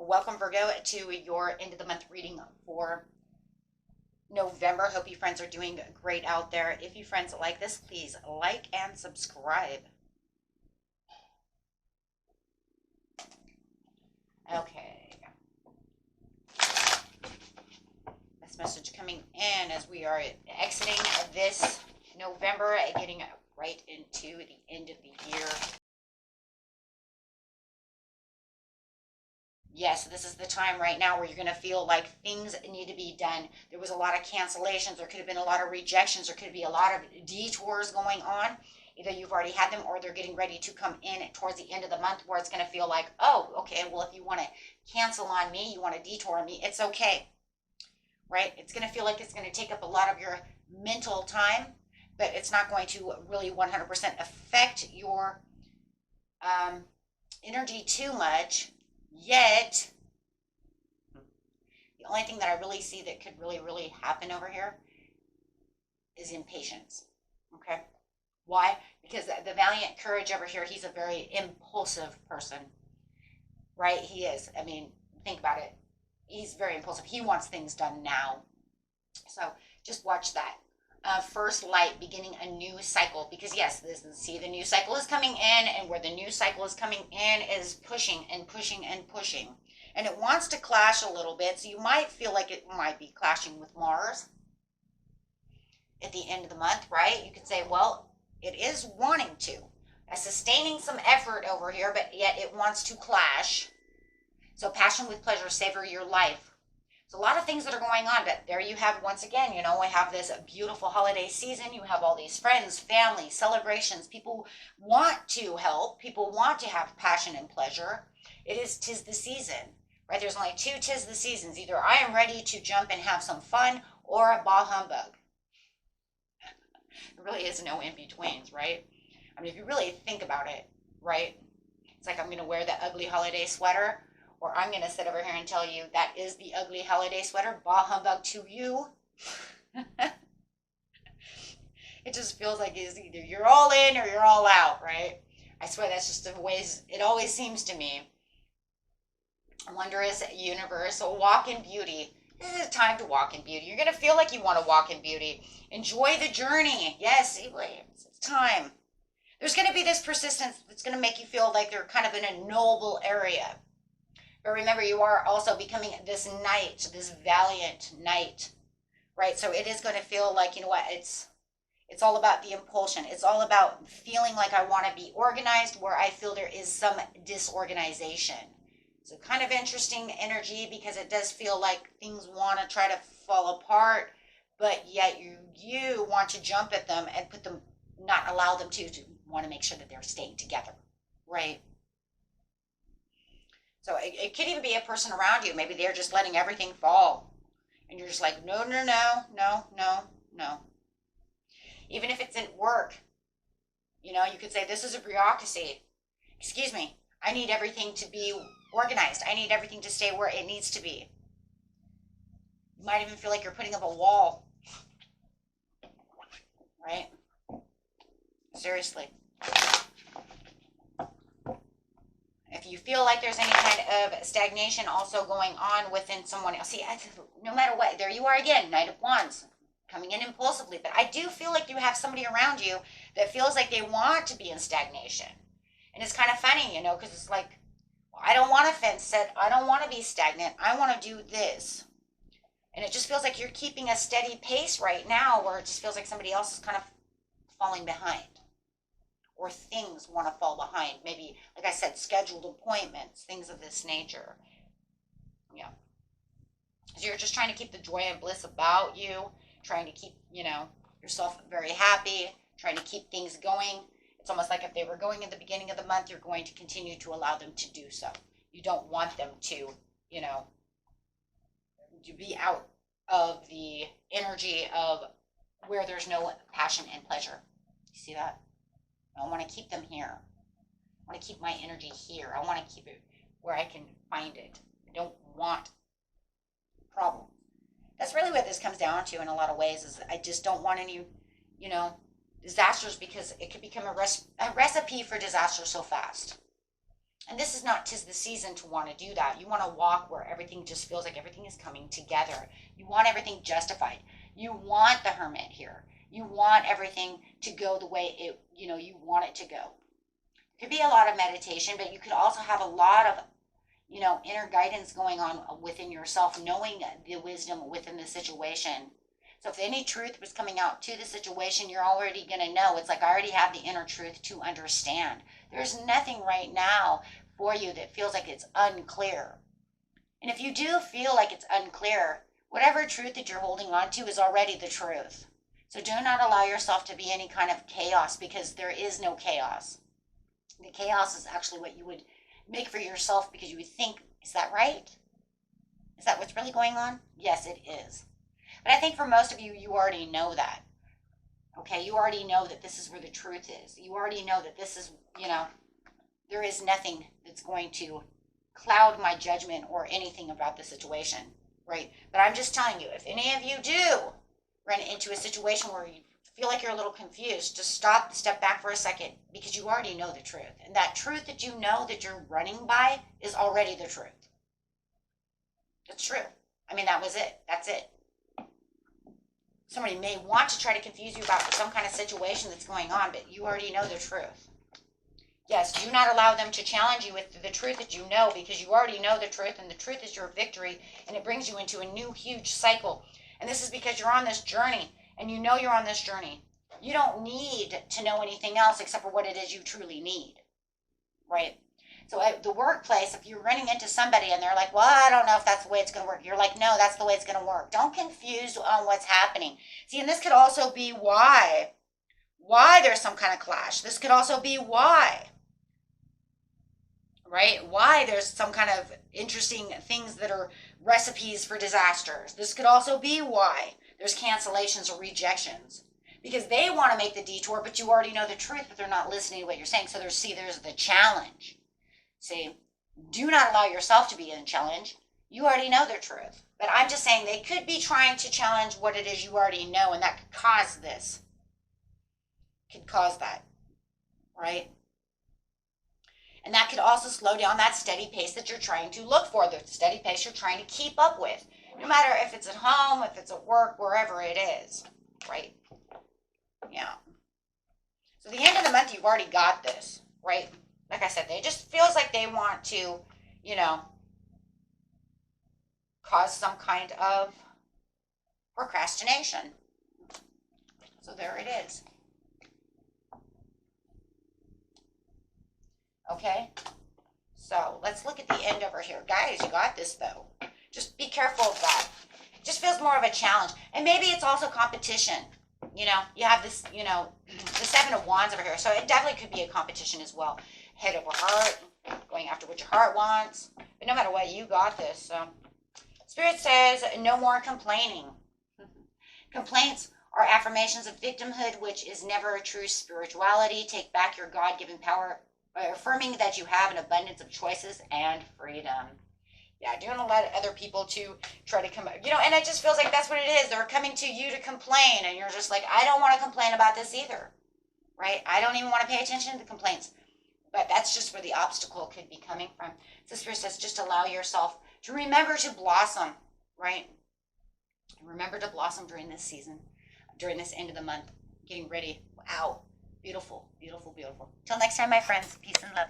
Welcome, Virgo, to your end of the month reading for November. Hope you friends are doing great out there. If you friends like this, please like and subscribe. Okay. This message coming in as we are exiting this November, getting right into the end of the year. Yes, this is the time right now where you're going to feel like things need to be done. There was a lot of cancellations. There could have been a lot of rejections. There could be a lot of detours going on. Either you've already had them or they're getting ready to come in towards the end of the month where it's going to feel like, oh, okay, well, if you want to cancel on me, you want to detour on me, it's okay, right? It's going to feel like it's going to take up a lot of your mental time, but it's not going to really 100% affect your energy too much. Yet, the only thing that I really see that could really happen over here is impatience. Okay? Why? Because the valiant courage over here, he's a very impulsive person. Right? He is. I mean, think about it. He's very impulsive. He wants things done now. So just watch that. First light, beginning a new cycle, because yes, see, the new cycle is coming in, and where the new cycle is coming in is pushing and pushing and pushing, and it wants to clash a little bit, so you might feel like it might be clashing with Mars at the end of the month, right? You could say, well, it is wanting to, sustaining some effort over here, but yet it wants to clash. So passion with pleasure, savor your life. So a lot of things that are going on, but there you have, once again, we have this beautiful holiday season. You have all these friends, family, celebrations. People want to help. People want to have passion and pleasure. Tis the season, right? There's only two tis the seasons. Either I am ready to jump and have some fun, or a bah humbug. There really is no in-betweens, right? I mean, if you really think about it, right? It's like I'm going to wear the ugly holiday sweater, or I'm going to sit over here and tell you that is the ugly holiday sweater. Bah humbug to you. It just feels like it's either you're all in or you're all out, right? I swear that's just the ways it always seems to me. Wondrous universe, a walk in beauty. This is a time to walk in beauty. You're going to feel like you want to walk in beauty. Enjoy the journey. Yes, it's time. There's going to be this persistence that's going to make you feel like you're kind of in a noble area. But remember, you are also becoming this knight, this valiant knight, right? So it is going to feel like, you know what, it's all about the impulsion. It's all about feeling like I want to be organized where I feel there is some disorganization. So kind of interesting energy, because it does feel like things want to try to fall apart, but yet you want to jump at them and put them, not allow them to want to make sure that they're staying together, right? So it could even be a person around you. Maybe they're just letting everything fall. And you're just like, no. Even if it's at work, you could say, this is a bureaucracy. Excuse me, I need everything to be organized. I need everything to stay where it needs to be. You might even feel like you're putting up a wall. Right? Seriously. If you feel like there's any kind of stagnation also going on within someone else, see, no matter what, there you are again, Knight of Wands, coming in impulsively. But I do feel like you have somebody around you that feels like they want to be in stagnation. And it's kind of funny, because it's like, well, I don't want to fence sit. I don't want to be stagnant. I want to do this. And it just feels like you're keeping a steady pace right now, where it just feels like somebody else is kind of falling behind. Or things want to fall behind. Maybe, like I said, scheduled appointments, things of this nature. Yeah. So you're just trying to keep the joy and bliss about you, trying to keep, yourself very happy, trying to keep things going. It's almost like if they were going in the beginning of the month, you're going to continue to allow them to do so. You don't want them to, to be out of the energy of where there's no passion and pleasure. You see that? I want to keep them here. I want to keep my energy here. I want to keep it where I can find it. I don't want problems. That's really what this comes down to in a lot of ways, is I just don't want any, disasters, because it could become a recipe for disaster so fast. And this is not 'tis the season to want to do that. You want to walk where everything just feels like everything is coming together. You want everything justified. You want the hermit here. You want everything to go the way you want it to go. It could be a lot of meditation, but you could also have a lot of, inner guidance going on within yourself, knowing the wisdom within the situation. So if any truth was coming out to the situation, you're already going to know. It's like I already have the inner truth to understand. There's nothing right now for you that feels like it's unclear. And if you do feel like it's unclear, whatever truth that you're holding on to is already the truth. So do not allow yourself to be any kind of chaos, because there is no chaos. The chaos is actually what you would make for yourself, because you would think, is that right? Is that what's really going on? Yes, it is. But I think for most of you, you already know that. Okay, you already know that this is where the truth is. You already know that this is, there is nothing that's going to cloud my judgment or anything about the situation, right? But I'm just telling you, if any of you do run into a situation where you feel like you're a little confused, just step back for a second, because you already know the truth. And that truth that you know that you're running by is already the truth. It's true. I mean, that was it. That's it. Somebody may want to try to confuse you about some kind of situation that's going on, but you already know the truth. Yes, do not allow them to challenge you with the truth that you know, because you already know the truth, and the truth is your victory, and it brings you into a new huge cycle. And this is because you're on this journey, and you know you're on this journey. You don't need to know anything else except for what it is you truly need, right? So at the workplace, if you're running into somebody and they're like, well, I don't know if that's the way it's going to work. You're like, no, that's the way it's going to work. Don't confuse on what's happening. See, and this could also be why there's some kind of clash. This could also be why, right? Why there's some kind of interesting things that are recipes for disasters. This could also be why there's cancellations or rejections, because they want to make the detour, but you already know the truth, but they're not listening to what you're saying. So there's the challenge. See, do not allow yourself to be in challenge. You already know the truth. But I'm just saying they could be trying to challenge what it is you already know, and that could cause this. Could cause that, right? And that could also slow down that steady pace that you're trying to look for, the steady pace you're trying to keep up with, no matter if it's at home, if it's at work, wherever it is, right? Yeah. So the end of the month, you've already got this, right? Like I said, it just feels like they want to, cause some kind of procrastination. So there it is. Okay? So let's look at the end over here. Guys, you got this, though. Just be careful of that. It just feels more of a challenge. And maybe it's also competition. You have this, the Seven of Wands over here. So it definitely could be a competition as well. Head over heart, going after what your heart wants. But no matter what, you got this. So Spirit says no more complaining. Complaints are affirmations of victimhood, which is never a true spirituality. Take back your God-given power by affirming that you have an abundance of choices and freedom. Yeah, do not let other people to try to come, and it just feels like that's what it is. They're coming to you to complain, and you're just like, I don't want to complain about this either, right? I don't even want to pay attention to the complaints. But that's just where the obstacle could be coming from. So Spirit says just allow yourself to remember to blossom, right? Remember to blossom during this season, during this end of the month, getting ready. Wow, beautiful, beautiful, beautiful. Till next time, my friends, peace and love.